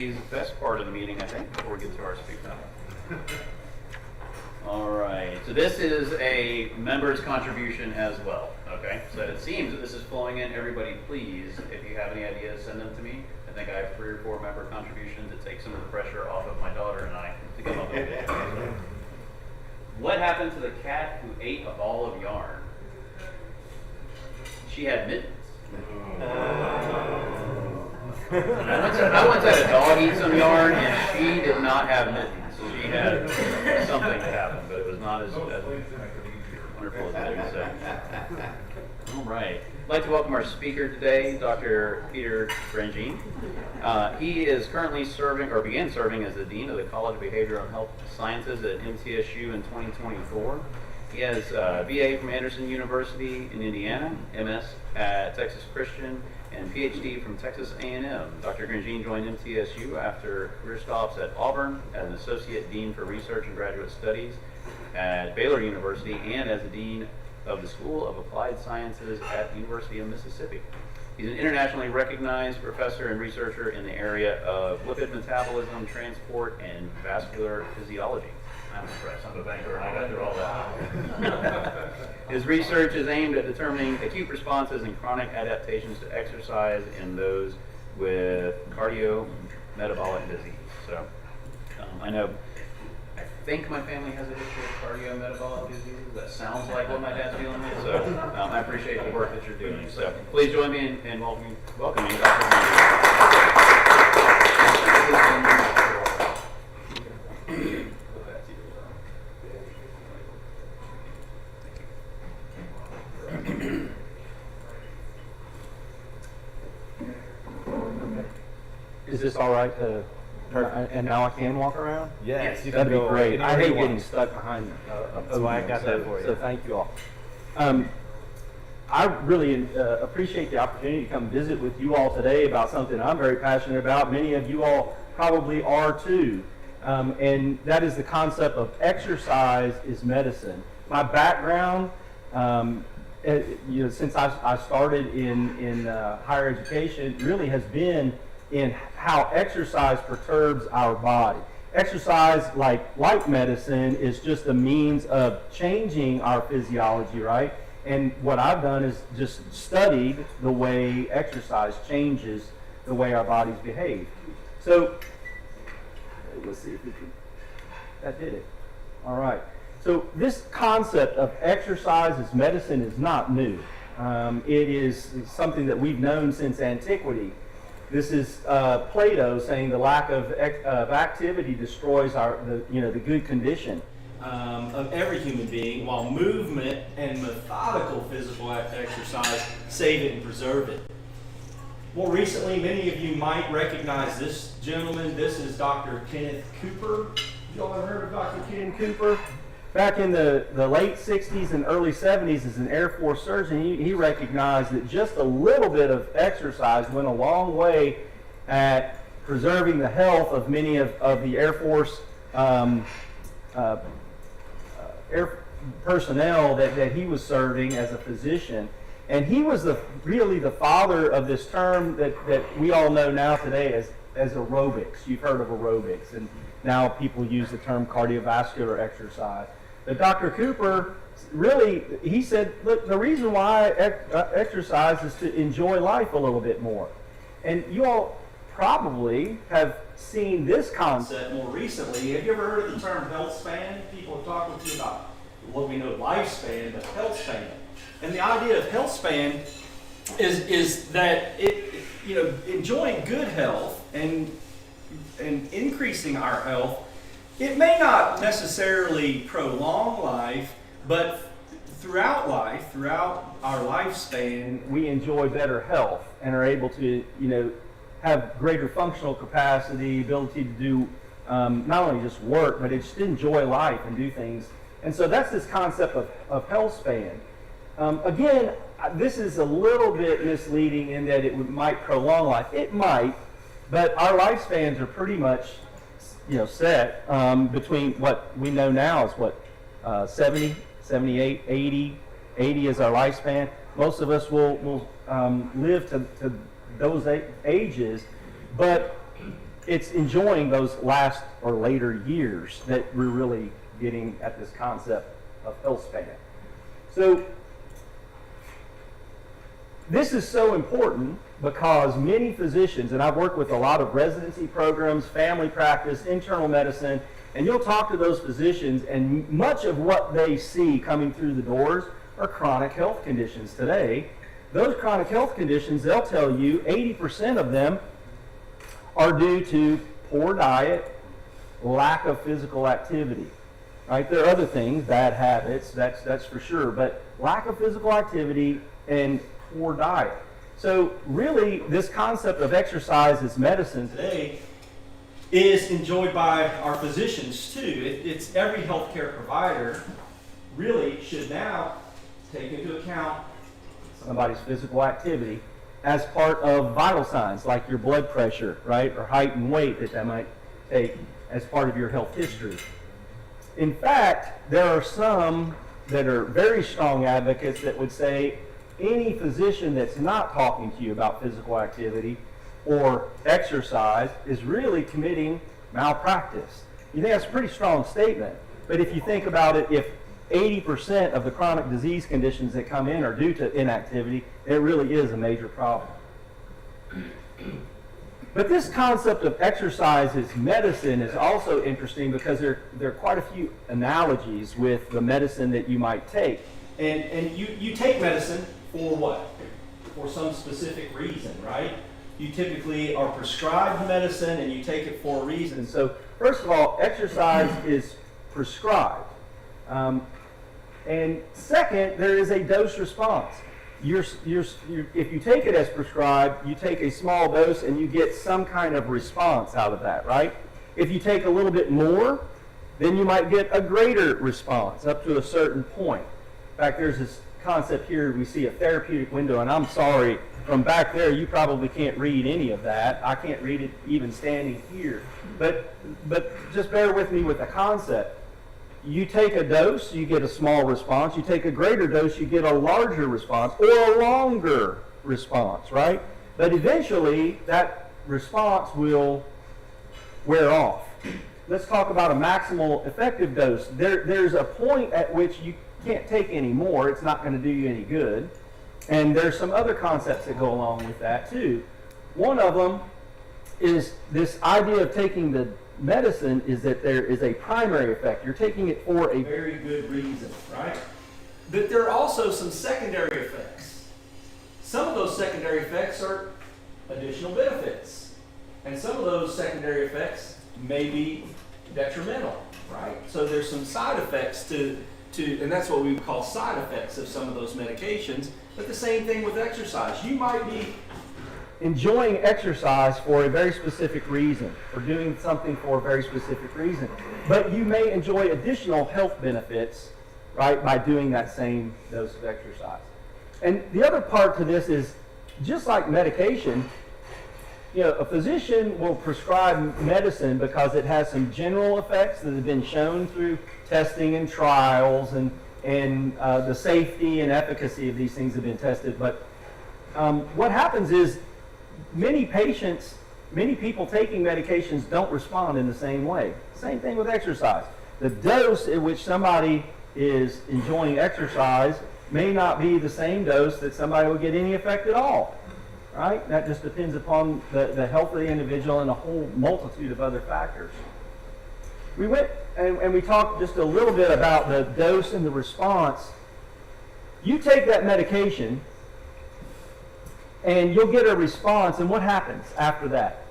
The best part of the meeting, I think, before we get to our speak now. All right, so this is a member's contribution as well, okay? So it seems that this is flowing in. Everybody, please, if you have any ideas, send them to me. I think I have 3 or 4 member contributions to take some of the pressure off of my daughter and I to come up with it. What happened to the cat who ate a ball of yarn? She had mittens. I once had a dog eat some yarn, and she did not have mittens. She had something that happened, but it was not as wonderful as mittens. So. All right. I'd like to welcome our speaker today, Dr. Peter Grandjean. He is currently serving, or began serving, as the Dean of the College of Behavioral and Health Sciences at MTSU in 2024. He has a BA from Anderson University in Indiana, MS at Texas Christian, and PhD from Texas A&M. Dr. Grandjean joined MTSU after career stops at Auburn as an Associate Dean for Research and Graduate Studies at Baylor University and as the Dean of the School of Applied Sciences at the University of Mississippi. He's an internationally recognized professor and researcher in the area of lipid metabolism, transport, and vascular physiology. I'm impressed. I'm a banker and I got through all that. His research is aimed at determining acute responses and chronic adaptations to exercise in those with cardiometabolic disease. So I think my family has a history of cardiometabolic disease. That sounds like what my dad's dealing with. So I appreciate the work that you're doing. So please join me in welcoming Dr. Is this all right to, and now I can walk around? Yes, you That'd can be go great. I hate anywhere you getting want. stuck behind a That's why I got that for you. So thank you all. I really appreciate the opportunity to come visit with you all today about something I'm very passionate about. Many of you all probably are too. And that is the concept of exercise is medicine. My background, since I started in higher education, really has been in how exercise perturbs our body. Exercise, like medicine, is just a means of changing our physiology, right? And what I've done is just studied the way exercise changes the way our bodies behave. So, let's see if we can, that did it. All right. So this concept of exercise as medicine is not new. It is something that we've known since antiquity. This is Plato saying the lack of activity destroys the good condition of every human being, while movement and methodical physical exercise save it and preserve it. More recently, many of you might recognize this gentleman. This is Dr. Kenneth Cooper. You all ever heard of Dr. Ken Cooper? Back in the late 60s and early 70s, as an Air Force surgeon, he recognized that just a little bit of exercise went a long way at preserving the health of many of the Air Force air personnel that he was serving as a physician. And he was really the father of this term that we all know now today as aerobics. You've heard of aerobics, and now people use the term cardiovascular exercise. But Dr. Cooper, really, he said, look, the reason why exercise is to enjoy life a little bit more. And you all probably have seen this concept more recently. Have you ever heard of the term health span? People have talked with you about what we know lifespan, but health span. And the idea of health span is that enjoying good health and increasing our health, it may not necessarily prolong life, but throughout our lifespan, we enjoy better health and are able to, have greater functional capacity, ability to do not only just work, but just enjoy life and do things. And so that's this concept of health span. Again, this is a little bit misleading in that it might prolong life. It might, but our lifespans are pretty much, set between what we know now is 70, 78, 80. 80 is our lifespan. Most of us will live to those ages, but it's enjoying those last or later years that we're really getting at this concept of health span. So this is so important because many physicians, and I've worked with a lot of residency programs, family practice, internal medicine, and you'll talk to those physicians, and much of what they see coming through the doors are chronic health conditions today. Those chronic health conditions, they'll tell you 80% of them are due to poor diet, lack of physical activity. Right? There are other things, bad habits, that's for sure, but lack of physical activity and poor diet. So really, this concept of exercise as medicine today is enjoyed by our physicians too. It's every healthcare provider really should now take into account somebody's physical activity as part of vital signs like your blood pressure, right, or height and weight that might take as part of your health history. In fact, there are some that are very strong advocates that would say any physician that's not talking to you about physical activity or exercise is really committing malpractice. You think that's a pretty strong statement, but if you think about it, if 80% of the chronic disease conditions that come in are due to inactivity, it really is a major problem. But this concept of exercise as medicine is also interesting because there are quite a few analogies with the medicine that you might take. And you take medicine for what? For some specific reason, right? You typically are prescribed medicine and you take it for a reason. So first of all, exercise is prescribed. And second, there is a dose response. If you take it as prescribed, you take a small dose and you get some kind of response out of that, right? If you take a little bit more, then you might get a greater response up to a certain point. In fact, there's this concept here, we see a therapeutic window, and I'm sorry, from back there you probably can't read any of that. I can't read it even standing here. But just bear with me with the concept. You take a dose, you get a small response. You take a greater dose, you get a larger response or a longer response, right? But eventually, that response will wear off. Let's talk about a maximal effective dose. There's a point at which you can't take any more. It's not going to do you any good. And there's some other concepts that go along with that, too. One of them is this idea of taking the medicine is that there is a primary effect. You're taking it for a very good reason, right? But there are also some secondary effects. Some of those secondary effects are additional benefits. And some of those secondary effects may be detrimental, right? So there's some side effects to and that's what we would call side effects of some of those medications. But the same thing with exercise. You might be enjoying exercise for a very specific reason, or doing something for a very specific reason. But you may enjoy additional health benefits, right, by doing that same dose of exercise. And the other part to this is, just like medication, you know, a physician will prescribe medicine because it has some general effects that have been shown through testing and trials, and the safety and efficacy of these things have been tested. But what happens is, many people taking medications don't respond in the same way. Same thing with exercise. The dose at which somebody is enjoying exercise may not be the same dose that somebody will get any effect at all, right? That just depends upon the health of the individual and a whole multitude of other factors. We went and we talked just a little bit about the dose and the response. You take that medication, and you'll get a response, and what happens after that?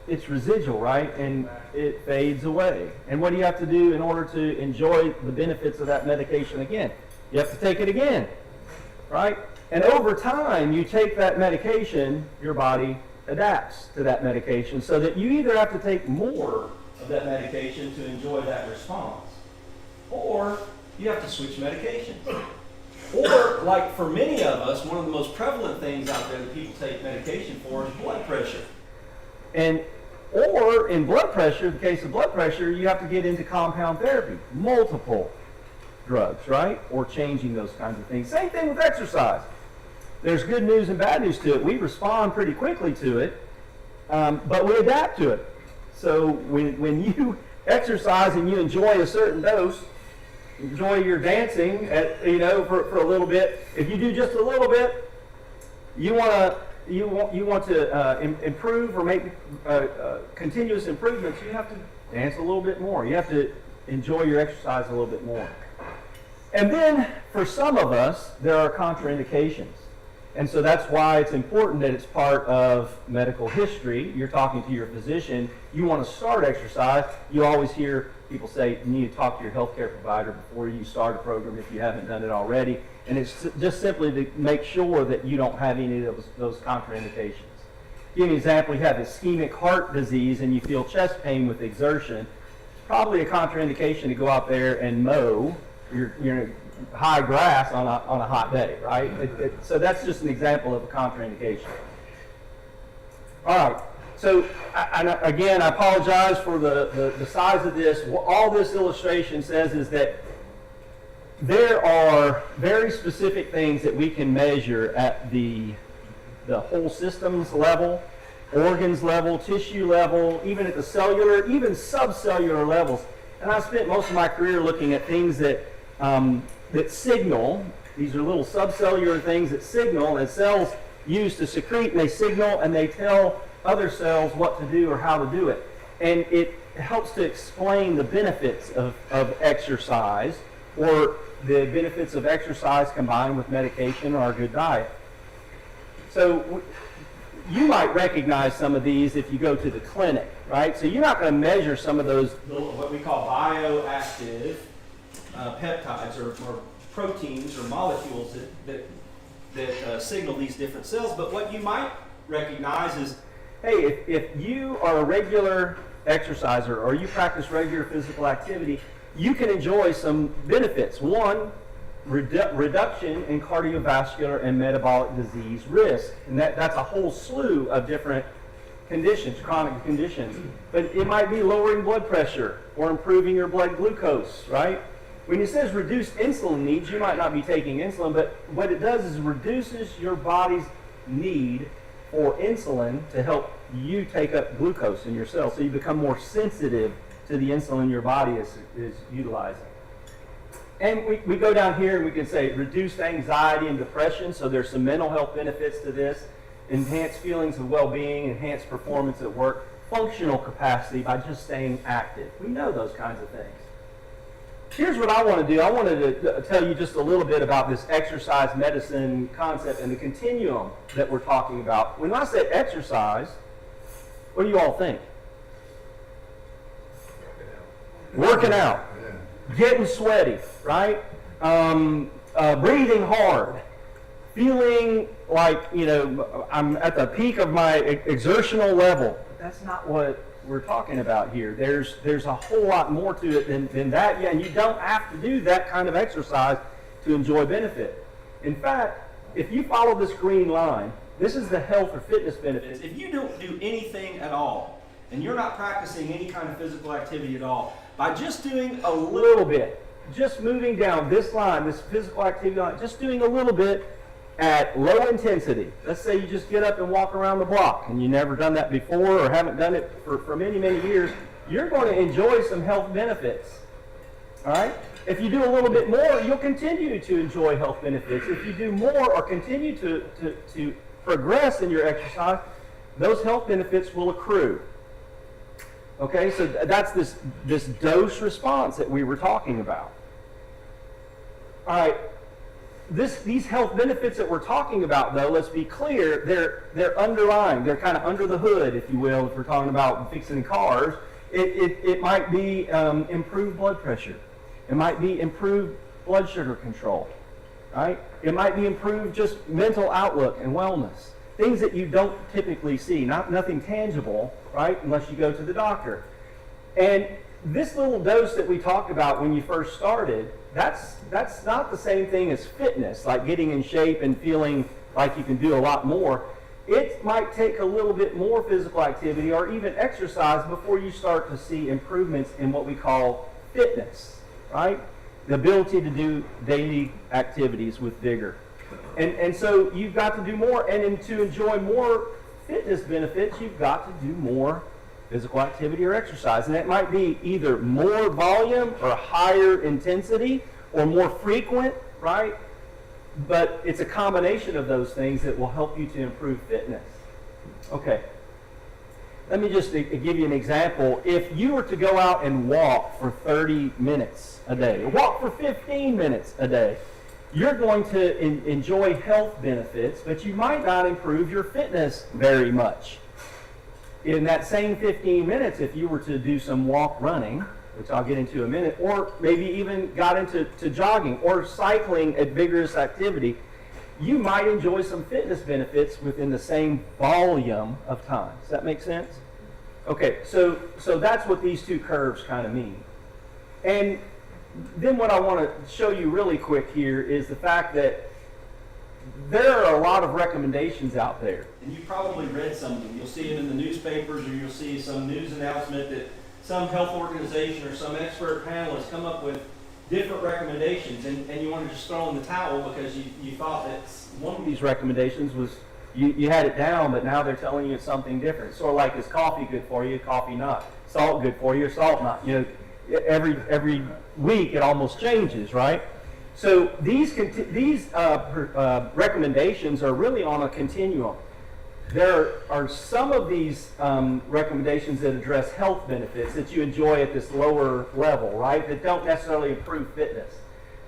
It's residual, right? And it fades away. And what do you have to do in order to enjoy the benefits of that medication again? You have to take it again, right? And over time, you take that medication, your body adapts to that medication, so that you either have to take more of that medication to enjoy that response, or you have to switch medications. Or, like for many of us, one of the most prevalent things out there that people take medication for is blood pressure. Or in blood pressure, in the case of blood pressure, you have to get into compound therapy, multiple drugs, right? Or changing those kinds of things. Same thing with exercise. There's good news and bad news to it. We respond pretty quickly to it. but we adapt to it. So when you exercise and you enjoy a certain dose, enjoy your dancing for a little bit. If you do just a little bit, you want to improve or make continuous improvements. You have to dance a little bit more. You have to enjoy your exercise a little bit more. And then for some of us, there are contraindications. And so that's why it's important that it's part of medical history. You're talking to your physician. You want to start exercise. You always hear people say you need to talk to your healthcare provider before you start a program if you haven't done it already. And it's just simply to make sure that you don't have any of those contraindications. Give you an example. You have ischemic heart disease and you feel chest pain with exertion. It's probably a contraindication to go out there and mow your high grass on a hot day, right? So that's just an example of a contraindication. All right. So again, I apologize for the size of this. All this illustration says is that there are very specific things that we can measure at the whole systems level, organs level, tissue level, even at the cellular, even subcellular levels. And I spent most of my career looking at things that signal. These are little subcellular things that signal, and cells use to secrete, and they signal and they tell other cells what to do or how to do it. And it helps to explain the benefits of exercise, or the benefits of exercise combined with medication or a good diet. So you might recognize some of these if you go to the clinic, right? So you're not going to measure some of those little, what we call bioactive peptides or proteins or molecules that signal these different cells. But what you might recognize is, hey, if you are a regular exerciser or you practice regular physical activity, you can enjoy some benefits. One, reduction in cardiovascular and metabolic disease risk. And that's a whole slew of different conditions, chronic conditions. But it might be lowering blood pressure or improving your blood glucose, right? When it says reduced insulin needs, you might not be taking insulin, but what it does is reduces your body's need for insulin to help you take up glucose in your cells, so you become more sensitive to the insulin your body is utilizing. And we go down here and we can say reduced anxiety and depression, so there's some mental health benefits to this, enhanced feelings of well-being, enhanced performance at work, functional capacity by just staying active. We know those kinds of things. Here's what I want to do. I wanted to tell you just a little bit about this exercise medicine concept and the continuum that we're talking about. When I say exercise, what do you all think? Working out. Getting sweaty, right? Breathing hard. Feeling like, I'm at the peak of my exertional level. But that's not what we're talking about here. There's a whole lot more to it than that. Yeah, and you don't have to do that kind of exercise to enjoy benefit. In fact, if you follow this green line, this is the health or fitness benefits. If you don't do anything at all, and you're not practicing any kind of physical activity at all, by just doing a little bit, just moving down this line, this physical activity line, just doing a little bit at low intensity. Let's say you just get up and walk around the block and you've never done that before or haven't done it for many, many years, you're going to enjoy some health benefits. All right? If you do a little bit more, you'll continue to enjoy health benefits. If you do more or continue to progress in your exercise, those health benefits will accrue. Okay, so that's this dose response that we were talking about. All right. These health benefits that we're talking about, though, let's be clear, they're underlying. They're kind of under the hood, if you will, if we're talking about fixing cars. It might be improved blood pressure. It might be improved blood sugar control, right? It might be improved just mental outlook and wellness. Things that you don't typically see, nothing tangible, right, unless you go to the doctor. And this little dose that we talked about when you first started, that's not the same thing as fitness, like getting in shape and feeling like you can do a lot more. It might take a little bit more physical activity or even exercise before you start to see improvements in what we call fitness, right? The ability to do daily activities with vigor. And so you've got to do more, and to enjoy more fitness benefits, you've got to do more physical activity or exercise. And it might be either more volume or higher intensity or more frequent, right? But it's a combination of those things that will help you to improve fitness. Okay. Let me just give you an example. If you were to go out and walk for 30 minutes a day, or walk for 15 minutes a day, you're going to enjoy health benefits, but you might not improve your fitness very much. In that same 15 minutes, if you were to do some walk running, which I'll get into in a minute, or maybe even got into jogging or cycling at vigorous activity, you might enjoy some fitness benefits within the same volume of time. Does that make sense? Okay, so that's what these two curves kind of mean. And then what I want to show you really quick here is the fact that there are a lot of recommendations out there. And you probably read some of them. You'll see them in the newspapers, or you'll see some news announcement that some health organization or some expert panel has come up with different recommendations, and you want to just throw in the towel because you thought that one of these recommendations was, you had it down, but now they're telling you it's something different. Sort of like, is coffee good for you, coffee not? Salt good for you, or salt not? You know, every week it almost changes, right? So these recommendations are really on a continuum. There are some of these recommendations that address health benefits that you enjoy at this lower level, right, that don't necessarily improve fitness.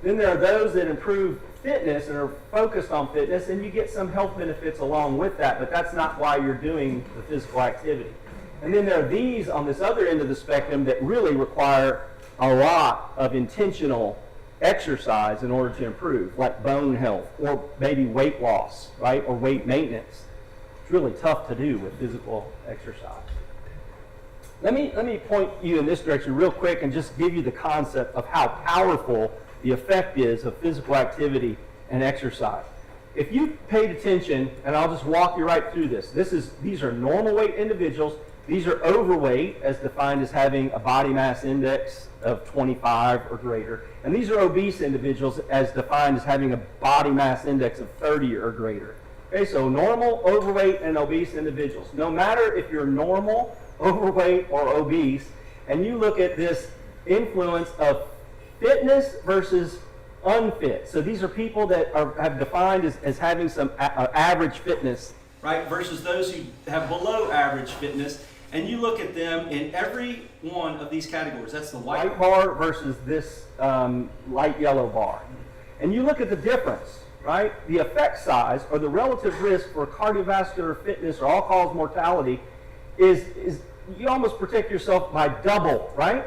Then there are those that improve fitness and are focused on fitness, and you get some health benefits along with that, but that's not why you're doing the physical activity. And then there are these on this other end of the spectrum that really require a lot of intentional exercise in order to improve, like bone health or maybe weight loss, right, or weight maintenance. It's really tough to do with physical exercise. Let me point you in this direction real quick and just give you the concept of how powerful the effect is of physical activity and exercise. If you paid attention, and I'll just walk you right through this. These are normal weight individuals. These are overweight, as defined as having a body mass index of 25 or greater. And these are obese individuals, as defined as having a body mass index of 30 or greater. Okay, so normal, overweight, and obese individuals. No matter if you're normal, overweight, or obese, and you look at this influence of fitness versus unfit. So these are people that have defined as having some average fitness, right, versus those who have below average fitness. And you look at them in every one of these categories. That's the white bar versus this light yellow bar. And you look at the difference, right? The effect size, or the relative risk for cardiovascular fitness or all-cause mortality is you almost protect yourself by double, right?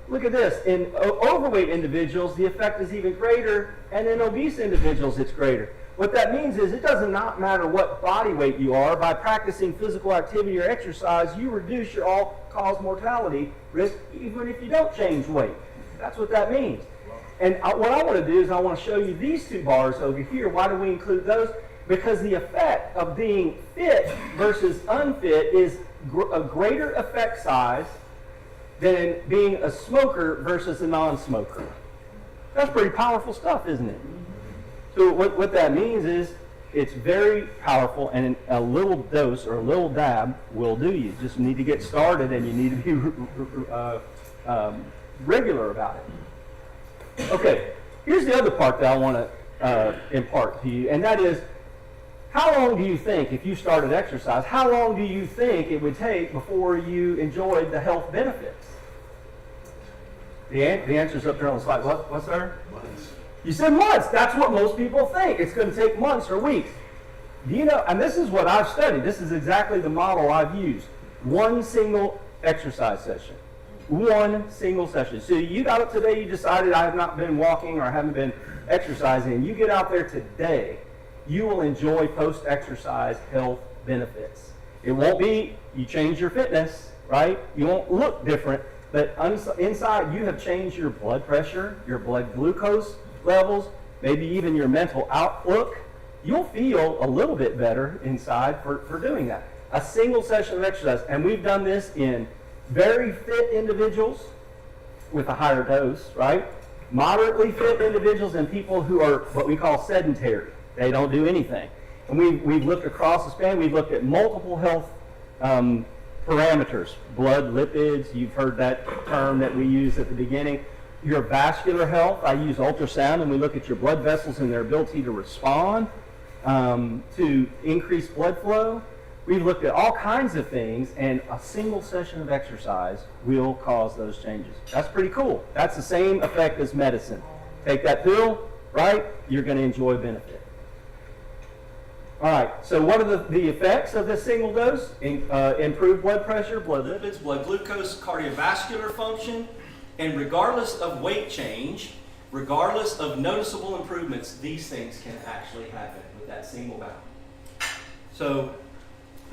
Look at this. In overweight individuals, the effect is even greater, and in obese individuals, it's greater. What that means is it does not matter what body weight you are. By practicing physical activity or exercise, you reduce your all-cause mortality risk even if you don't change weight. That's what that means. And what I want to do is I want to show you these two bars over here. Why do we include those? Because the effect of being fit versus unfit is a greater effect size than being a smoker versus a non-smoker. That's pretty powerful stuff, isn't it? So what that means is it's very powerful, and a little dose or a little dab will do you. You just need to get started, and you need to be regular about it. Okay, here's the other part that I want to impart to you, and that is, how long do you think, if you started exercise, how long do you think it would take before you enjoyed the health benefits? The answer's up there on the slide. What's there? Months. You said months. That's what most people think. It's going to take months or weeks. Do you know, and this is what I've studied. This is exactly the model I've used. One single exercise session. One single session. So you got up today, you decided I have not been walking or I haven't been exercising, and you get out there today, you will enjoy post-exercise health benefits. It won't be, you change your fitness, right? You won't look different, but inside you have changed your blood pressure, your blood glucose levels, maybe even your mental outlook. You'll feel a little bit better inside for doing that. A single session of exercise, and we've done this in very fit individuals with a higher dose, right? Moderately fit individuals and people who are what we call sedentary. They don't do anything. And we've looked across the span. We've looked at multiple health parameters, blood, lipids. You've heard that term that we use at the beginning. Your vascular health, I use ultrasound, and we look at your blood vessels and their ability to respond to increased blood flow. We've looked at all kinds of things, and a single session of exercise will cause those changes. That's pretty cool. That's the same effect as medicine. Take that pill, right? You're going to enjoy benefit. All right, so what are the effects of this single dose? Improved blood pressure, blood lipids, blood glucose, cardiovascular function, and regardless of weight change, regardless of noticeable improvements, these things can actually happen with that single bout. So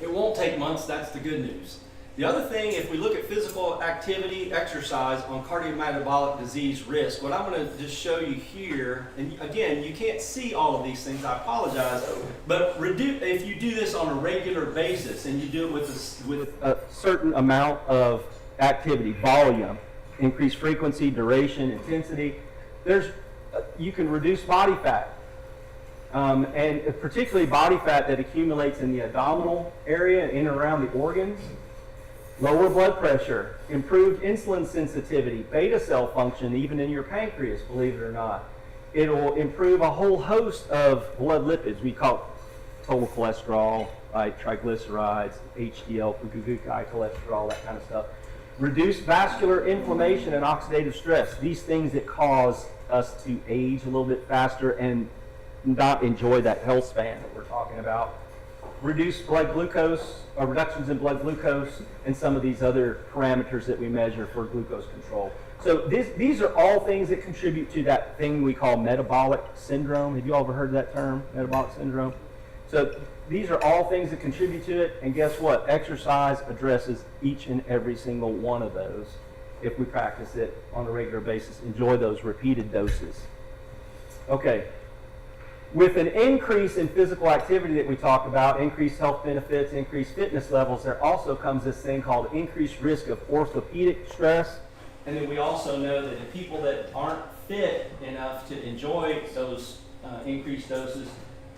it won't take months, that's the good news. The other thing, if we look at physical activity, exercise on cardiometabolic disease risk, what I'm going to just show you here, and again, you can't see all of these things, I apologize, but if you do this on a regular basis and you do it with a certain amount of activity, volume, increased frequency, duration, intensity, you can reduce body fat. And particularly body fat that accumulates in the abdominal area, in and around the organs. Lower blood pressure, improved insulin sensitivity, beta cell function, even in your pancreas, believe it or not. It'll improve a whole host of blood lipids. We call it total cholesterol, right? Triglycerides, HDL, good cholesterol, that kind of stuff. Reduce vascular inflammation and oxidative stress. These things that cause us to age a little bit faster and not enjoy that health span that we're talking about. Reduce blood glucose, or reductions in blood glucose, and some of these other parameters that we measure for glucose control. So these are all things that contribute to that thing we call metabolic syndrome. Have you all ever heard that term, metabolic syndrome? So these are all things that contribute to it, and guess what? Exercise addresses each and every single one of those if we practice it on a regular basis. Enjoy those repeated doses. Okay. With an increase in physical activity that we talked about, increased health benefits, increased fitness levels, there also comes this thing called increased risk of orthopedic stress. And then we also know that the people that aren't fit enough to enjoy those increased doses,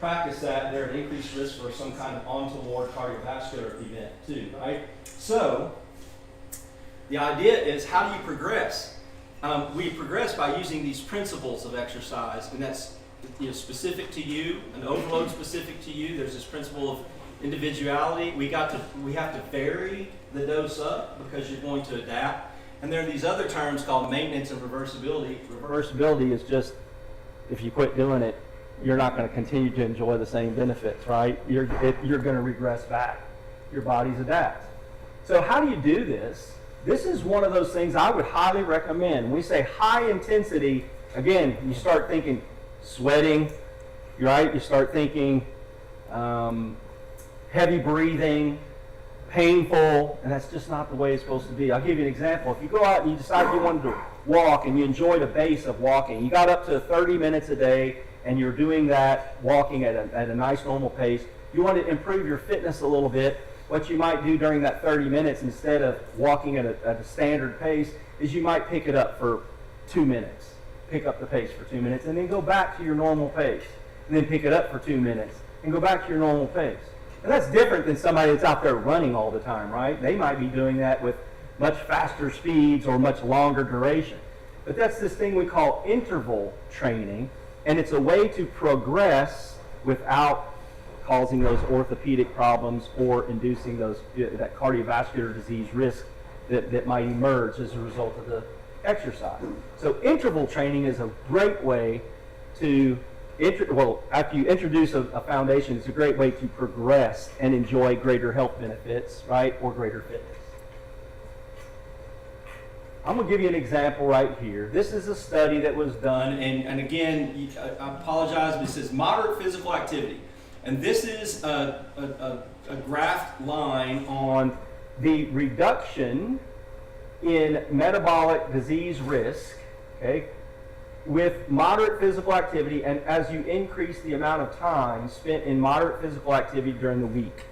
practice that, they're at increased risk for some kind of untoward cardiovascular event too, right? So the idea is, how do you progress? We progress by using these principles of exercise, and that's specific to you, an overload specific to you. There's this principle of individuality. We have to vary the dose up because you're going to adapt. And there are these other terms called maintenance and reversibility. Reversibility is just, if you quit doing it, you're not going to continue to enjoy the same benefits, right? You're going to regress back. Your body's adapt. So how do you do this? This is one of those things I would highly recommend. When we say high intensity, again, you start thinking sweating, right? You start thinking heavy breathing, painful, and that's just not the way it's supposed to be. I'll give you an example. If you go out and you decide you wanted to walk and you enjoy the pace of walking, you got up to 30 minutes a day and you're doing that, walking at a nice normal pace, you want to improve your fitness a little bit, what you might do during that 30 minutes instead of walking at a standard pace is you might pick it up for 2 minutes. Pick up the pace for 2 minutes and then go back to your normal pace and then pick it up for 2 minutes and go back to your normal pace. And that's different than somebody that's out there running all the time, right? They might be doing that with much faster speeds or much longer duration. But that's this thing we call interval training, and it's a way to progress without causing those orthopedic problems or inducing that cardiovascular disease risk that might emerge as a result of the exercise. So interval training is a great way to, after you introduce a foundation, it's a great way to progress and enjoy greater health benefits, right, or greater fitness. I'm going to give you an example right here. This is a study that was done, and again, I apologize, but it says moderate physical activity. And this is a graphed line on the reduction in metabolic disease risk, okay, with moderate physical activity, and as you increase the amount of time spent in moderate physical activity during the week.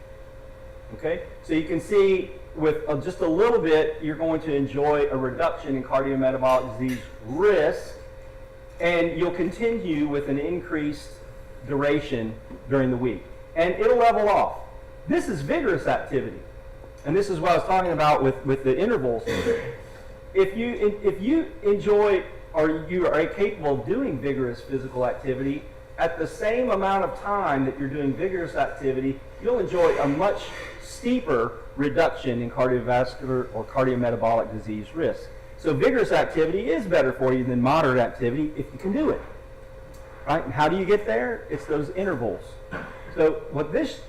Okay, so you can see with just a little bit, you're going to enjoy a reduction in cardiometabolic disease risk, and you'll continue with an increased duration during the week. and it'll level off. This is vigorous activity. And this is what I was talking about with the intervals. If you enjoy or you are capable of doing vigorous physical activity, at the same amount of time that you're doing vigorous activity, you'll enjoy a much steeper reduction in cardiovascular or cardiometabolic disease risk. So vigorous activity is better for you than moderate activity if you can do it. Right? And how do you get there? It's those intervals. So what this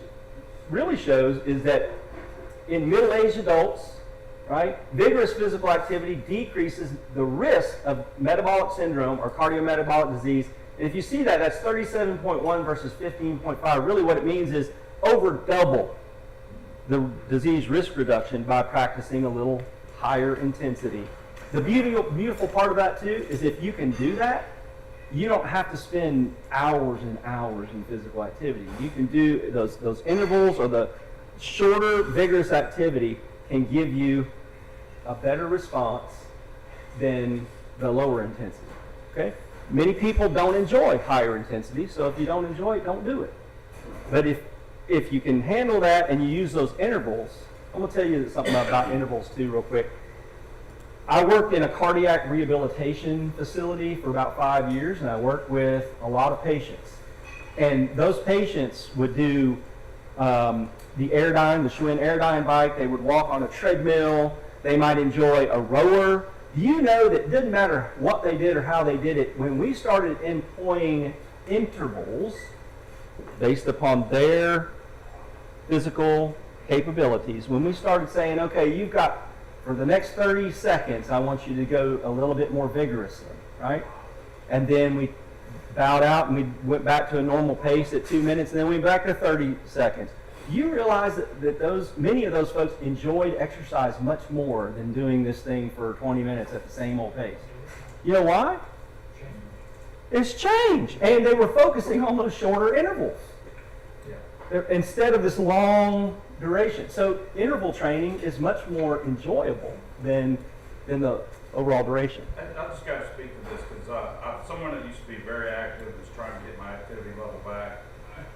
really shows is that in middle-aged adults, right, vigorous physical activity decreases the risk of metabolic syndrome or cardiometabolic disease. And if you see that, that's 37.1 versus 15.5. Really what it means is over double the disease risk reduction by practicing a little higher intensity. The beautiful part of that too is if you can do that, you don't have to spend hours and hours in physical activity. You can do those intervals, or the shorter vigorous activity can give you a better response than the lower intensity. Okay? Many people don't enjoy higher intensity, so if you don't enjoy it, don't do it. But if you can handle that and you use those intervals, I'm going to tell you something about intervals too real quick. I worked in a cardiac rehabilitation facility for about 5 years, and I worked with a lot of patients. And those patients would do the Airdyne, the Schwinn Airdyne bike. They would walk on a treadmill. They might enjoy a rower. Do you know that it didn't matter what they did or how they did it, when we started employing intervals based upon their physical capabilities, when we started saying, okay, you've got, for the next 30 seconds, I want you to go a little bit more vigorously, right? And then we bowed out and we went back to a normal pace at 2 minutes, and then we went back to 30 seconds. You realize that many of those folks enjoyed exercise much more than doing this thing for 20 minutes at the same old pace. You know why? It's change. And they were focusing on those shorter intervals instead of this long duration. So interval training is much more enjoyable than the overall duration. I just got to speak to this because I'm someone that used to be very active, is trying to get my activity level back.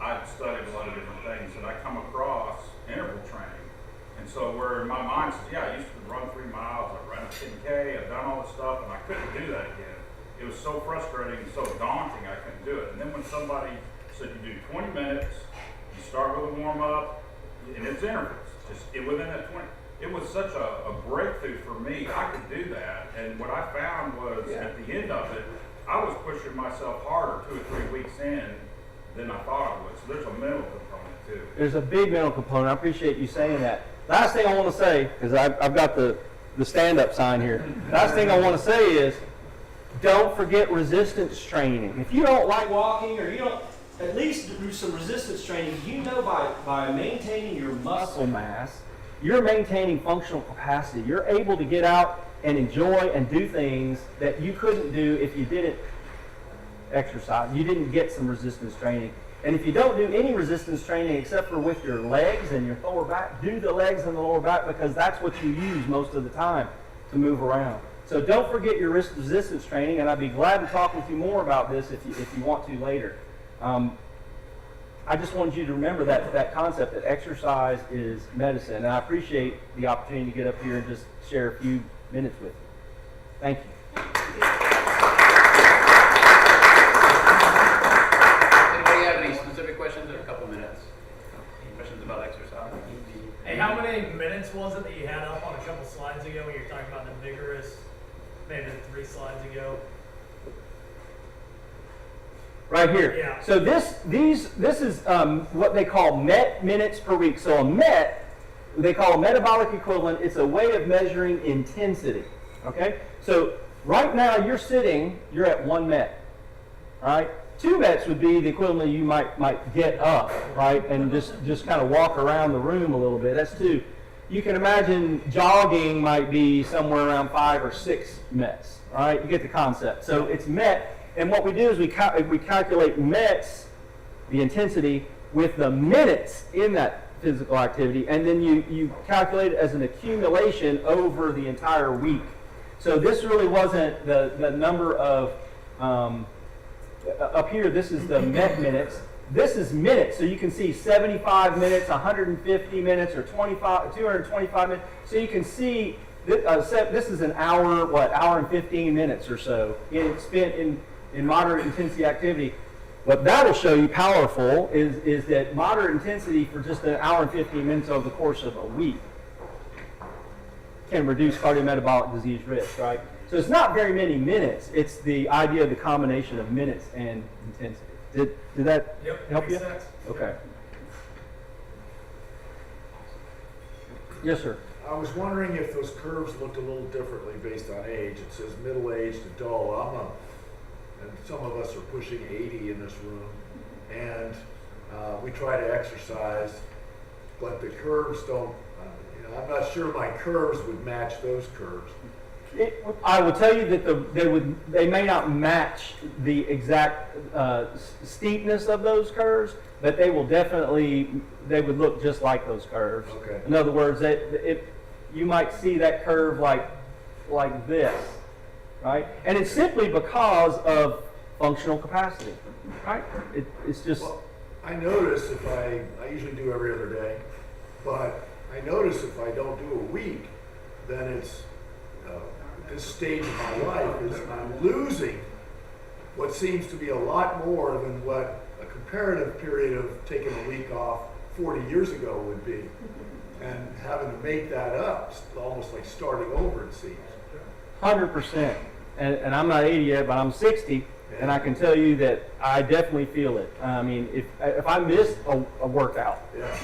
I've studied a lot of different things, and I come across interval training. And so where in my mind says, yeah, I used to run 3 miles, I ran a 10K, I've done all this stuff, and I couldn't do that again. It was so frustrating and so daunting, I couldn't do it. And then when somebody said you do 20 minutes, you start with a warm-up, and it's intervals, just within that 20. It was such a breakthrough for me. I could do that. And what I found was at the end of it, I was pushing myself harder 2 or 3 weeks in than I thought I would. So there's a mental component too. There's a big mental component. I appreciate you saying that. Last thing I want to say, because I've got the stand-up sign here. Last thing I want to say is, don't forget resistance training. If you don't like walking, or you don't at least do some resistance training, you know by maintaining your muscle mass, you're maintaining functional capacity. You're able to get out and enjoy and do things that you couldn't do if you didn't exercise. You didn't get some resistance training. And if you don't do any resistance training except for with your legs and your lower back, do the legs and the lower back, because that's what you use most of the time to move around. So don't forget your resistance training, and I'd be glad to talk with you more about this if you want to later. I just wanted you to remember that concept, that exercise is medicine. And I appreciate the opportunity to get up here and just share a few minutes with you. Thank you. Anybody have any specific questions in a couple minutes? Any questions about exercise? Hey, how many minutes was it that you had up on a couple slides ago when you were talking about the vigorous, maybe 3 slides ago? Right here. Yeah. So this is what they call MET, minutes per week. So a MET, they call a metabolic equivalent. It's a way of measuring intensity. Okay. So right now you're at 1 MET. All right. 2 METs would be the equivalent you might get up, right, and just kind of walk around the room a little bit. That's 2. You can imagine jogging might be somewhere around 5 or 6 METs. All right. You get the concept. So it's MET. And what we do is we calculate METs, the intensity, with the minutes in that physical activity, and then you calculate it as an accumulation over the entire week. So this really wasn't the number of, up here, this is the MET minutes. This is minutes, so you can see 75 minutes, 150 minutes, or 225 minutes. So you can see this is an hour, hour and 15 minutes or so spent in moderate intensity activity. What that'll show you powerful is that moderate intensity for just an hour and 15 minutes over the course of a week can reduce cardiometabolic disease risk, right? So it's not very many minutes. It's the idea of the combination of minutes and intensity. Did that help you? Makes sense. Okay. Yes, sir. I was wondering if those curves looked a little differently based on age. It says middle-aged adult. And some of us are pushing 80 in this room, and we try to exercise, but the curves don't. I'm not sure my curves would match those curves. I will tell you that they may not match the exact steepness of those curves, but they would look just like those curves. Okay. In other words, you might see that curve like this, right? And it's simply because of functional capacity, right? It's just. Well, I notice I usually do every other day, but I notice if I don't do a week, then it's this stage of my life is I'm losing what seems to be a lot more than what a comparative period of taking a week off 40 years ago would be, and having to make that up, almost like starting over, it seems. 100%. And I'm not 80 yet, but I'm 60, and I can tell you that I definitely feel it. I mean, if I miss a workout, Yeah.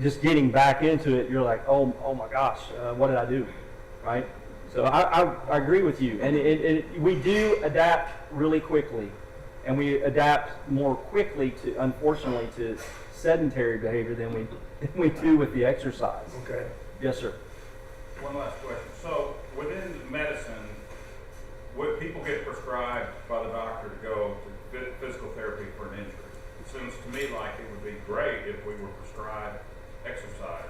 just getting back into it, you're like, oh my gosh, what did I do, right? So I agree with you, and we do adapt really quickly, and we adapt more quickly unfortunately, to sedentary behavior than we do with the exercise. Okay. Yes, sir. One last question. So within medicine, would people get prescribed by the doctor to go to physical therapy for an injury? It seems to me like it would be great if we were prescribed exercise.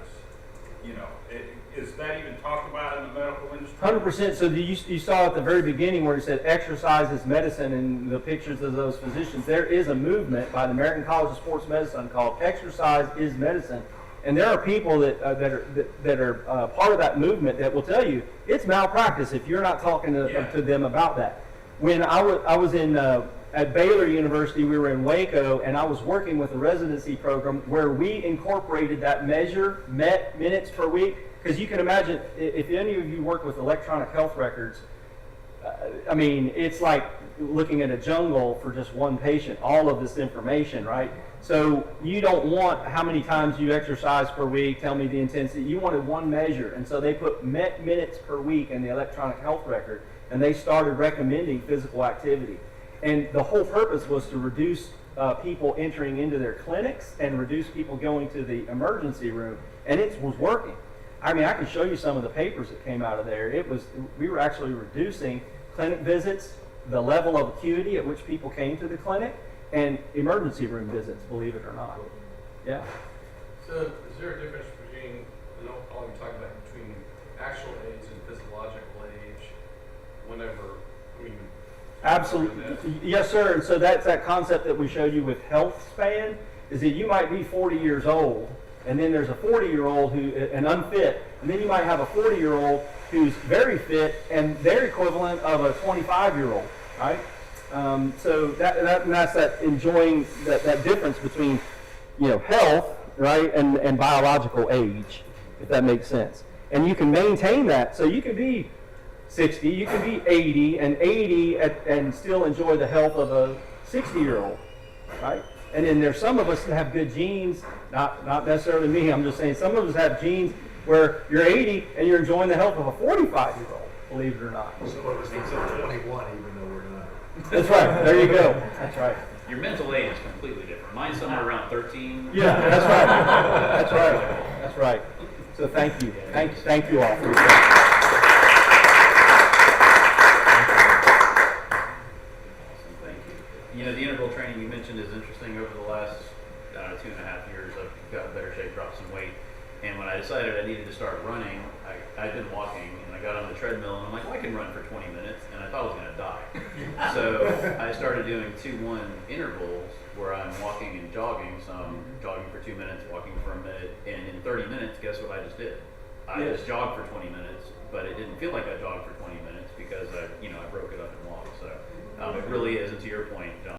Is that even talked about in the medical industry? 100%. So you saw at the very beginning where it said exercise is medicine, and the pictures of those physicians. There is a movement by the American College of Sports Medicine called Exercise is Medicine, and there are people that are part of that movement that will tell you it's malpractice if you're not talking to them about that. When I was in at Baylor University, we were in Waco, and I was working with a residency program where we incorporated that measure, minutes per week. Because you can imagine, if any of you work with electronic health records, I mean, it's like looking at a jungle for just one patient, all of this information, right? So you don't want how many times you exercise per week, tell me the intensity. You wanted one measure. And so they put minutes per week in the electronic health record, and they started recommending physical activity. And the whole purpose was to reduce people entering into their clinics and reduce people going to the emergency room. And it was working. I mean, I can show you some of the papers that came out of there. We were actually reducing clinic visits, the level of acuity at which people came to the clinic, and emergency room visits, believe it or not. Yeah. So is there a difference between, all you're talking about, between actual age and physiological age Absolutely. Yes, sir. And so that's that concept that we showed you with health span, is that you might be 40 years old, and then there's a 40-year-old who an unfit, and then you might have a 40-year-old who's very fit, and they're equivalent of a 25-year-old, right? So that's that enjoying that difference between, health, right, and biological age, if that makes sense. And you can maintain that, so you can be 60, you can be 80, and still enjoy the health of a 60-year-old, right? And then there's some of us that have good genes, not necessarily me, I'm just saying some of us have genes where you're 80 and you're enjoying the health of a 45-year-old, believe it or not. Some of us think we're 21 even though we're not. That's right, there you go, that's right. Your mental age is completely different. Mine's somewhere around 13. Yeah, that's right, that's right, that's right. So thank you all for your time. The interval training you mentioned is interesting. Over the last 2.5 years, I've got in better shape, dropped some weight. And when I decided I needed to start running, I'd been walking, and I got on the treadmill, and I'm like, well, I can run for 20 minutes. And I thought I was going to die. So I started doing 2-1 intervals where I'm walking and jogging. So I'm jogging for 2 minutes, walking for a minute, and in 30 minutes, guess what I just did? I Yes. just jogged for 20 minutes, but it didn't feel like I jogged for 20 minutes because I broke it up and walked. So it really is, and to your point, John.